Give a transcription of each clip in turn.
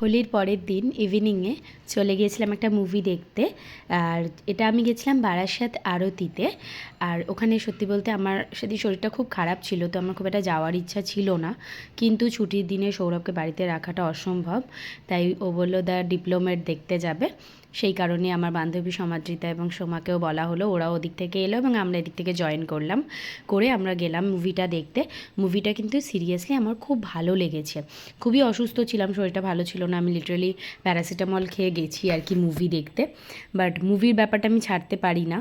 হোলির পরের দিন ইভিনিংয়ে চলে গিয়েছিলাম একটা মুভি দেখতে। আর এটা আমি গেছিলাম বারাসাত আরতিতে। আর ওখানে সত্যি বলতে আমার সেদিন শরীরটা খুব খারাপ ছিল, তো আমার খুব একটা যাওয়ার ইচ্ছা ছিল না, কিন্তু ছুটির দিনে সৌরভকে বাড়িতে রাখাটা অসম্ভব, তাই ও বললো দ্য ডিপ্লোমেট দেখতে যাবে। সেই কারণে আমার বান্ধবী সমাদৃতা এবং সোমাকেও বলা হলো, ওরা ওদিক থেকে এলো এবং আমরা এদিক থেকে জয়েন করলাম, করে আমরা গেলাম মুভিটা দেখতে। মুভিটা কিন্তু সিরিয়াসলি আমার খুব ভালো লেগেছে। খুবই অসুস্থ ছিলাম, শরীরটা ভালো ছিল না, আমি লিটারালি প্যারাসিটামল খেয়ে গেছি আর কি মুভি দেখতে। বাট মুভির ব্যাপারটা আমি ছাড়তে পারি না,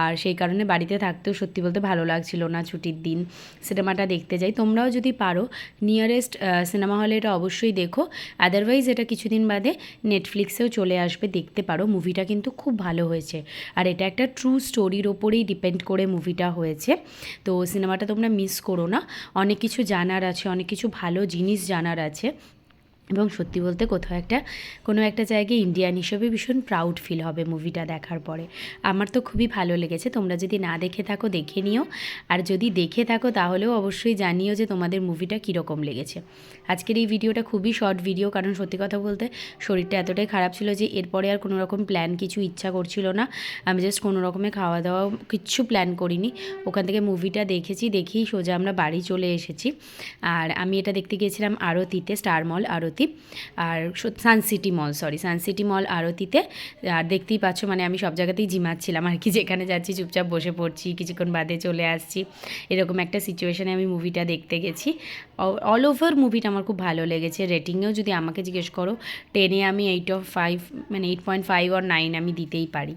আর সেই কারণে বাড়িতে থাকতেও সত্যি বলতে ভালো লাগছিল না। ছুটির দিন সিনেমাটা দেখতে যাই। তোমরাও যদি পারো নিয়ারেস্ট সিনেমা হলে এটা অবশ্যই দেখো, আদারওয়াইজ এটা কিছুদিন বাদে নেটফ্লিক্সেও চলে আসবে, দেখতে পারো। মুভিটা কিন্তু খুব ভালো হয়েছে, আর এটা একটা ট্রু স্টোরির ওপরেই ডিপেন্ড করে মুভিটা হয়েছে। তো সিনেমাটা তোমরা মিস করো না, অনেক কিছু জানার আছে, অনেক কিছু ভালো জিনিস জানার আছে, এবং সত্যি বলতে কোনো একটা জায়গায় ইন্ডিয়ান হিসেবে ভীষণ প্রাউড ফিল হবে মুভিটা দেখার পরে। আমার তো খুবই ভালো লেগেছে। তোমরা যদি না দেখে থাকো দেখে নিও, আর যদি দেখে থাকো তাহলেও অবশ্যই জানিও যে তোমাদের মুভিটা কীরকম লেগেছে। আজকের এই ভিডিওটা খুবই শর্ট ভিডিও, কারণ সত্যি কথা বলতে শরীরটা এতটাই খারাপ ছিল যে এরপরে আর কোনো রকম প্ল্যান কিছু ইচ্ছা করছিল না। আমি জাস্ট কোনো রকমের খাওয়া দাওয়া কিচ্ছু প্ল্যান করিনি, ওখান থেকে মুভিটা দেখেই সোজা আমরা বাড়ি চলে এসেছি। আর আমি এটা দেখতে গিয়েছিলাম আরতিতে, স্টার মল আরতি, আর সানসিটি মল আরতিতে। আর দেখতেই পাচ্ছ মানে আমি সব জায়গাতেই জিমাচ্ছিলাম আর কি, যেখানে যাচ্ছি চুপচাপ বসে পড়ছি, কিছুক্ষণ বাদে চলে আসছি, এরকম একটা সিচুয়েশানে আমি মুভিটা দেখতে গেছি। অল ওভার মুভিটা আমার খুব ভালো লেগেছে। রেটিংয়েও যদি আমাকে জিজ্ঞেস করো 10-এ আমি 8/5 মানে 8.5 or 9 আমি দিতেই পারি।